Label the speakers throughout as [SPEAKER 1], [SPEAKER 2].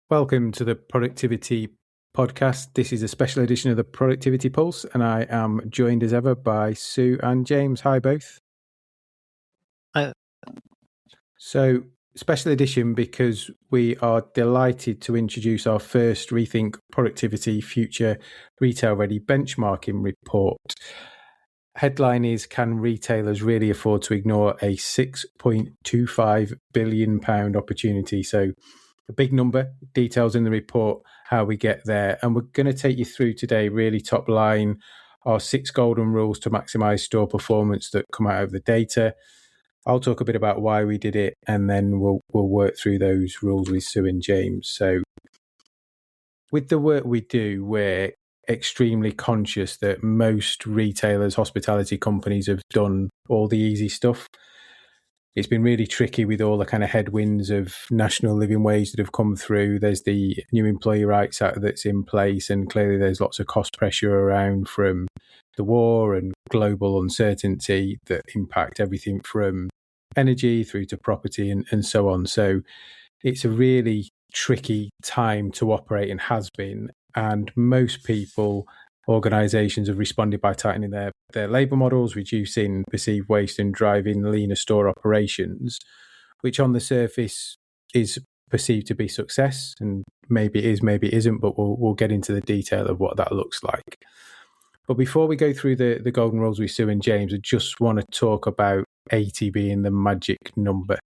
[SPEAKER 1] Welcome to the Productivity Podcast. This is a special edition of the Productivity Pulse, and I am joined as ever by Sue and James. Hi, both.
[SPEAKER 2] Hi.
[SPEAKER 1] So, special edition because we are delighted to introduce our first Rethink Productivity Future Retail Ready benchmarking report. Headline is, can retailers really afford to ignore a £6.25 billion opportunity? So, a big number, details in the report, how we get there. And we're going to take you through today, really top line, our 6 golden rules to maximize store performance that come out of the data. I'll talk a bit about why we did it, and then we'll work through those rules with Sue and James. So with the work we do, we're extremely conscious that most retailers, hospitality companies have done all the easy stuff. It's been really tricky with all the kind of headwinds of national living wage that have come through. There's the new Employee Rights Act that's in place, and clearly there's lots of cost pressure around from the war and global uncertainty that impact everything from energy through to property and so on. So it's a really tricky time to operate and has been. And most people, organisations have responded by tightening their labour models, reducing perceived waste and driving leaner store operations, which on the surface is perceived to be success. And maybe it is, maybe it isn't, but we'll get into the detail of what that looks like. But before we go through the golden rules with Sue and James, I just want to talk about 80 being the magic number.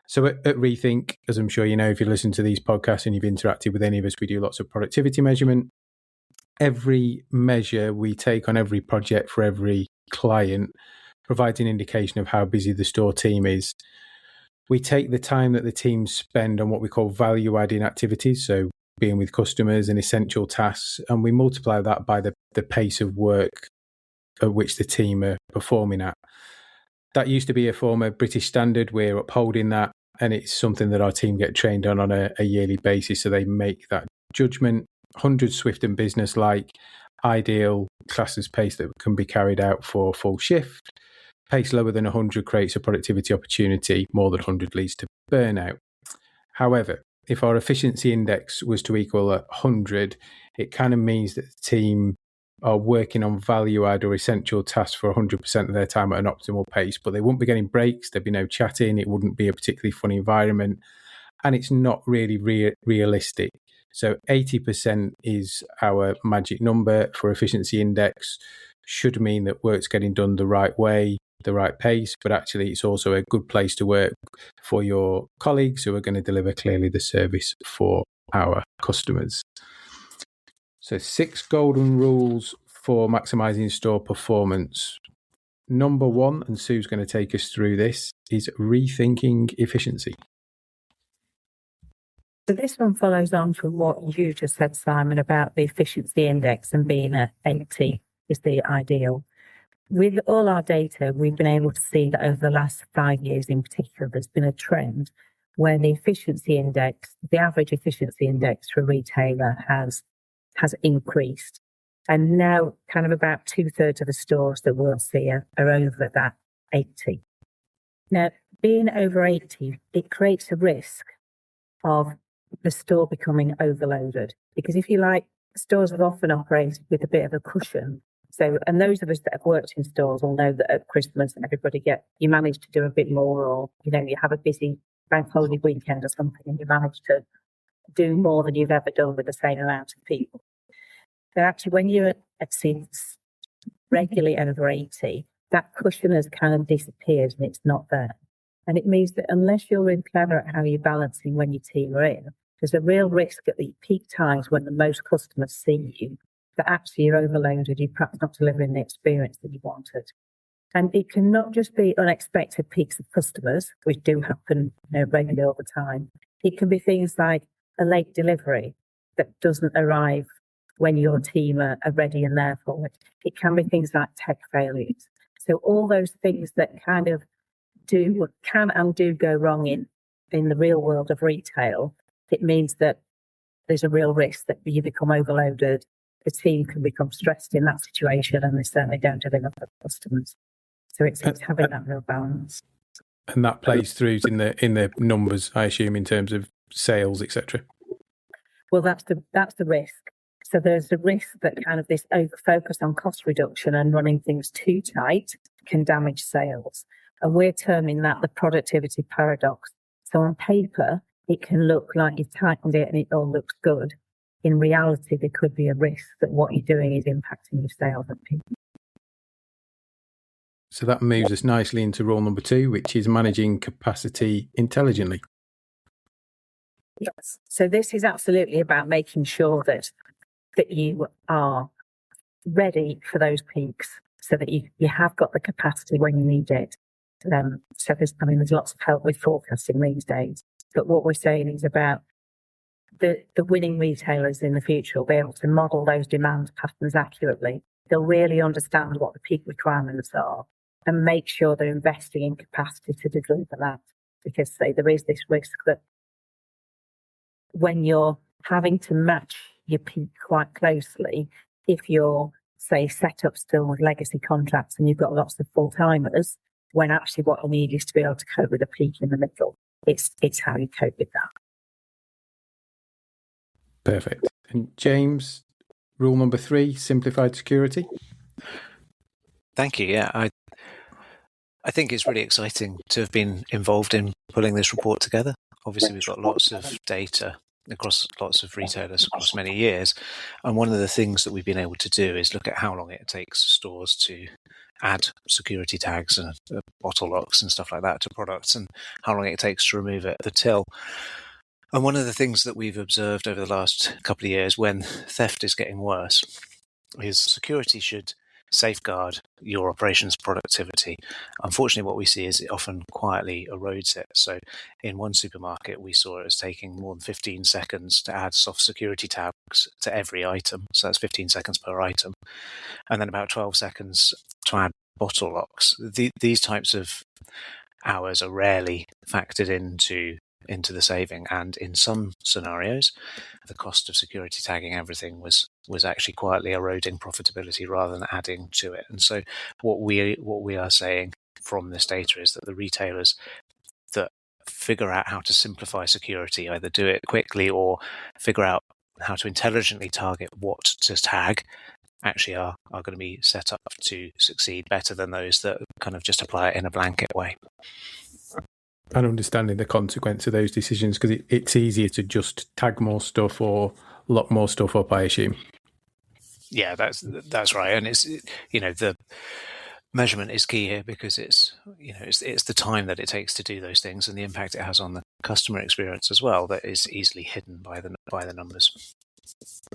[SPEAKER 1] So at Rethink, as I'm sure you know, if you listen to these podcasts and you've interacted with any of us, we do lots of productivity measurement. Every measure we take on every project for every client provides an indication of how busy the store team is. We take the time that the teams spend on what we call value-adding activities, so being with customers and essential tasks, and we multiply that by the pace of work at which the team are performing at. That used to be a former British standard. We're upholding that, and it's something that our team get trained on a yearly basis, so they make that judgment. 100 swift and business-like, ideal classes pace that can be carried out for full shift. Pace lower than 100 creates a productivity opportunity. More than 100 leads to burnout. However, if our efficiency index was to equal 100, it kind of means that the team are working on value-add or essential tasks for 100% of their time at an optimal pace, but they wouldn't be getting breaks, there'd be no chatting, it wouldn't be a particularly fun environment, and it's not really realistic. So 80% is our magic number for efficiency index. Should mean that work's getting done the right way, the right pace, but actually it's also a good place to work for your colleagues who are going to deliver clearly the service for our customers. So 6 golden rules for maximizing store performance. Number 1, and Sue's going to take us through this, is rethinking efficiency.
[SPEAKER 3] So this one follows on from what you just said, Simon, about the efficiency index and being at 80 is the ideal. With all our data, we've been able to see that over the last 5 years in particular, there's been a trend where the efficiency index, the average efficiency index for a retailer has increased. And now kind of about 2/3 of the stores that we'll see are over that 80. Now, being over 80, it creates a risk of the store becoming overloaded. Because if you like, stores have often operated with a bit of a cushion. So, and those of us that have worked in stores will know that at Christmas, you manage to do a bit more, or, you have a busy bank holiday weekend or something, and you manage to do more than you've ever done with the same amount of people. So actually, when you're at seats regularly over 80, that cushion has kind of disappeared and it's not there. And it means that unless you're really clever at how you're balancing when your team are in, there's a real risk at the peak times when the most customers see you that actually you're overloaded, you're perhaps not delivering the experience that you wanted. And it can not just be unexpected peaks of customers, which do happen regularly all the time. It can be things like a late delivery that doesn't arrive when your team are ready and there for it. It can be things like tech failures. So all those things that kind of can and do go wrong in the real world of retail, it means that there's a real risk that you become overloaded. The team can become stressed in that situation, and they certainly don't deliver for customers. So it's having that real balance.
[SPEAKER 1] And that plays through in the numbers, I assume, in terms of sales, etc.
[SPEAKER 3] Well, that's the risk. So there's the risk that kind of this over focus on cost reduction and running things too tight can damage sales. And we're terming that the productivity paradox. So on paper, it can look like you've tightened it and it all looks good. In reality, there could be a risk that what you're doing is impacting your sales and people.
[SPEAKER 1] So that moves us nicely into rule number 2, which is managing capacity intelligently.
[SPEAKER 3] Yes. So this is absolutely about making sure that you are ready for those peaks so that you have got the capacity when you need it. So there's lots of help with forecasting these days. But what we're saying is about the winning retailers in the future will be able to model those demand patterns accurately. They'll really understand what the peak requirements are and make sure they're investing in capacity to deliver that. Because there is this risk that when you're having to match your peak quite closely, if you're, say, set up still with legacy contracts and you've got lots of full-timers, when actually what you need is to be able to cope with a peak in the middle. It's how you cope with that.
[SPEAKER 1] Perfect. And James, rule number 3, simplified security.
[SPEAKER 2] Thank you. Yeah, I think it's really exciting to have been involved in pulling this report together. Obviously, we've got lots of data across lots of retailers across many years. And one of the things that we've been able to do is look at how long it takes stores to add security tags and bottle locks and stuff like that to products, and how long it takes to remove it at the till. And one of the things that we've observed over the last couple of years when theft is getting worse is security should safeguard your operations productivity. Unfortunately, what we see is it often quietly erodes it. So in one supermarket, we saw it as taking more than 15 seconds to add soft security tags to every item. So that's 15 seconds per item. And then about 12 seconds to add bottle locks. These types of hours are rarely factored into the saving, and in some scenarios the cost of security tagging everything was actually quietly eroding profitability rather than adding to it. And so what we are saying from this data is that the retailers that figure out how to simplify security, either do it quickly or figure out how to intelligently target what to tag, actually are going to be set up to succeed better than those that kind of just apply it in a blanket way.
[SPEAKER 1] And understanding the consequence of those decisions, because it's easier to just tag more stuff or lock more stuff up, I assume.
[SPEAKER 2] Yeah, that's right. And it's, the measurement is key here, because it's the time that it takes to do those things and the impact it has on the customer experience as well that is easily hidden by the numbers.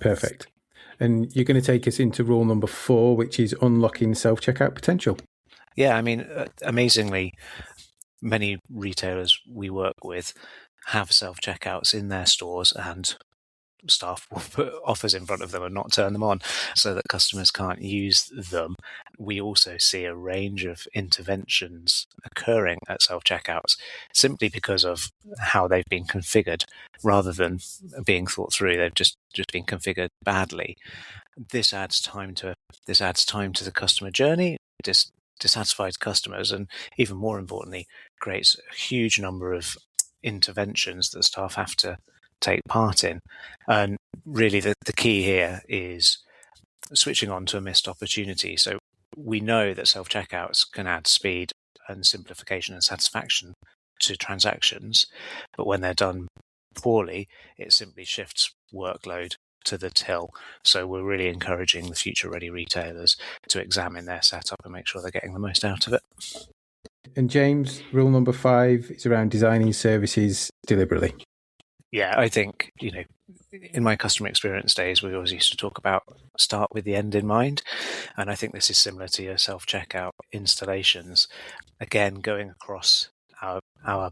[SPEAKER 1] Perfect. And you're going to take us into rule number 4, which is unlocking self-checkout potential.
[SPEAKER 2] Yeah, I mean, amazingly, many retailers we work with have self-checkouts in their stores, and staff will put offers in front of them and not turn them on so that customers can't use them. We also see a range of interventions occurring at self-checkouts simply because of how they've been configured rather than being thought through. They've just been configured badly. This adds time to the customer journey, dissatisfied customers, and even more importantly, creates a huge number of interventions that staff have to take part in. And really the key here is switching on to a missed opportunity. So we know that self-checkouts can add speed and simplification and satisfaction to transactions, but when they're done poorly, it simply shifts workload to the till. So we're really encouraging the future-ready retailers to examine their setup and make sure they're getting the most out of it.
[SPEAKER 1] And James, rule number 5 is around designing services deliberately.
[SPEAKER 2] Yeah, I think, in my customer experience days, we always used to talk about start with the end in mind. And I think this is similar to your self-checkout installations. Again, going across our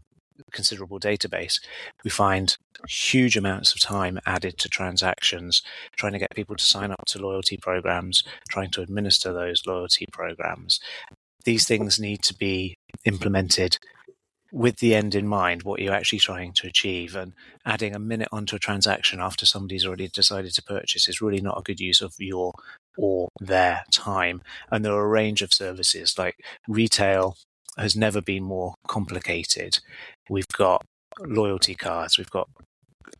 [SPEAKER 2] considerable database, we find huge amounts of time added to transactions, trying to get people to sign up to loyalty programs, trying to administer those loyalty programs. These things need to be implemented with the end in mind, what you're actually trying to achieve. And adding a minute onto a transaction after somebody's already decided to purchase is really not a good use of your or their time. And there are a range of services, like retail has never been more complicated. We've got loyalty cards, we've got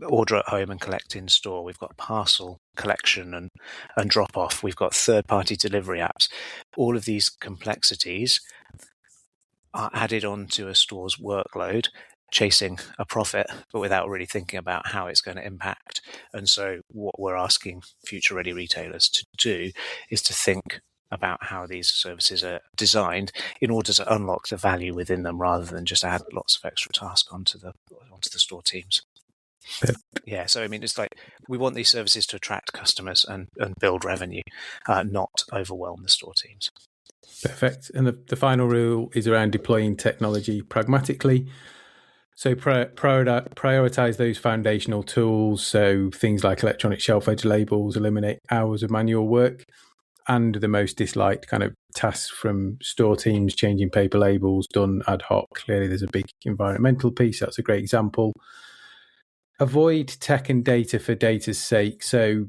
[SPEAKER 2] order at home and collect in store. We've got parcel collection and drop off. We've got third-party delivery apps. All of these complexities are added onto a store's workload, chasing a profit, but without really thinking about how it's going to impact. And so what we're asking future-ready retailers to do is to think about how these services are designed in order to unlock the value within them, rather than just add lots of extra tasks onto the store teams. Yeah, so I mean, it's like we want these services to attract customers and build revenue, not overwhelm the store teams.
[SPEAKER 1] Perfect. And the final rule is around deploying technology pragmatically. So prioritize those foundational tools. So things like electronic shelf edge labels, eliminate hours of manual work, and the most disliked kind of tasks from store teams, changing paper labels, done ad hoc. Clearly, there's a big environmental piece. That's a great example. Avoid tech and data for data's sake. So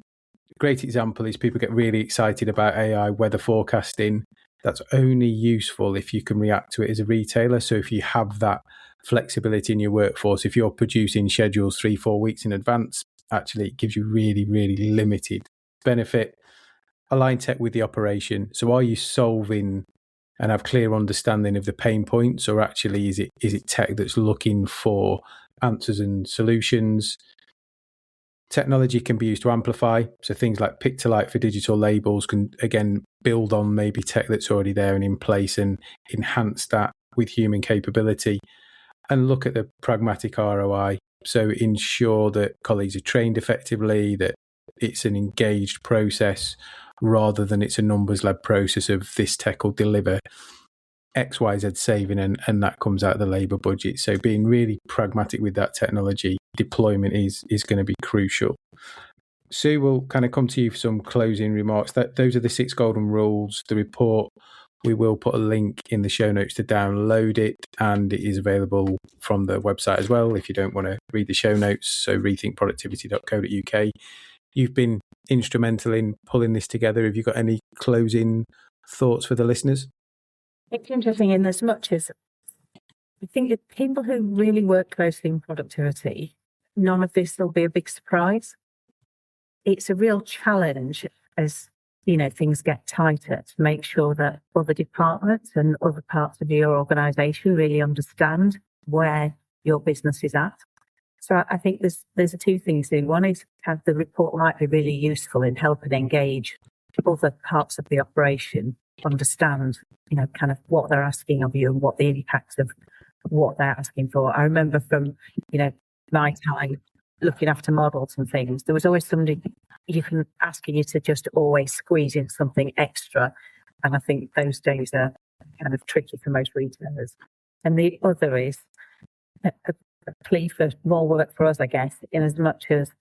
[SPEAKER 1] great example is people get really excited about AI weather forecasting. That's only useful if you can react to it as a retailer. So if you have that flexibility in your workforce, if you're producing schedules 3-4 weeks in advance, actually it gives you really, really limited benefit. Align tech with the operation. So are you solving and have clear understanding of the pain points, or actually is it tech that's looking for answers and solutions? Technology can be used to amplify. So things like pick to light for digital labels can, again, build on maybe tech that's already there and in place and enhance that with human capability. And look at the pragmatic ROI. So ensure that colleagues are trained effectively, that it's an engaged process rather than it's a numbers-led process of this tech will deliver XYZ saving and that comes out of the labour budget. So being really pragmatic with that technology deployment is going to be crucial. Sue, will kind of come to you for some closing remarks. Those are the 6 golden rules. The report, we will put a link in the show notes to download it, and it is available from the website as well if you don't want to read the show notes. So rethinkproductivity.co.uk. You've been instrumental in pulling this together. Have you got any closing thoughts for the listeners?
[SPEAKER 3] It's interesting in as much as I think that people who really work closely in productivity, none of this will be a big surprise. It's a real challenge as, things get tighter to make sure that other departments and other parts of your organisation really understand where your business is at. So I think there's 2 things here. One is kind of the report might be really useful in helping engage other parts of the operation, understand, kind of what they're asking of you and what the impact of what they're asking for. I remember from, my time looking after models and things, there was always somebody asking you to just always squeeze in something extra. And I think those days are kind of tricky for most retailers. And the other is a plea for more work for us, I guess, in as much as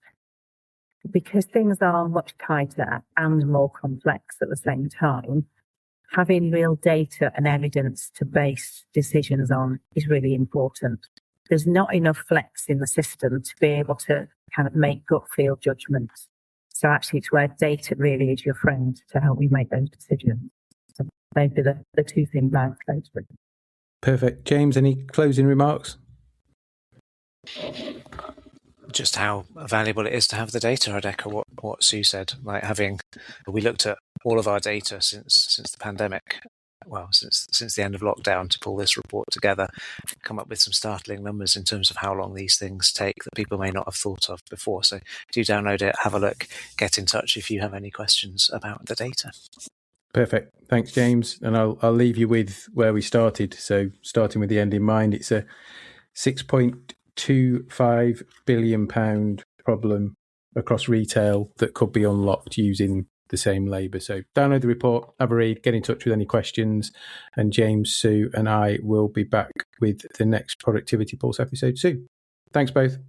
[SPEAKER 3] because things are much tighter and more complex at the same time, having real data and evidence to base decisions on is really important. There's not enough flex in the system to be able to kind of make gut feel judgments. So actually it's where data really is your friend to help you make those decisions. So they'd be the 2 things I'd close with.
[SPEAKER 1] Perfect. James, any closing remarks?
[SPEAKER 2] Just how valuable it is to have the data. I'd echo what Sue said. Like we looked at all of our data since the pandemic, since the end of lockdown, to pull this report together, come up with some startling numbers in terms of how long these things take that people may not have thought of before. So do download it, have a look, get in touch if you have any questions about the data.
[SPEAKER 1] Perfect. Thanks, James. And I'll leave you with where we started. So starting with the end in mind, it's a £6.25 billion problem across retail that could be unlocked using the same labour. So download the report, have a read, get in touch with any questions, and James, Sue and I will be back with the next Productivity Pulse episode soon. Thanks both.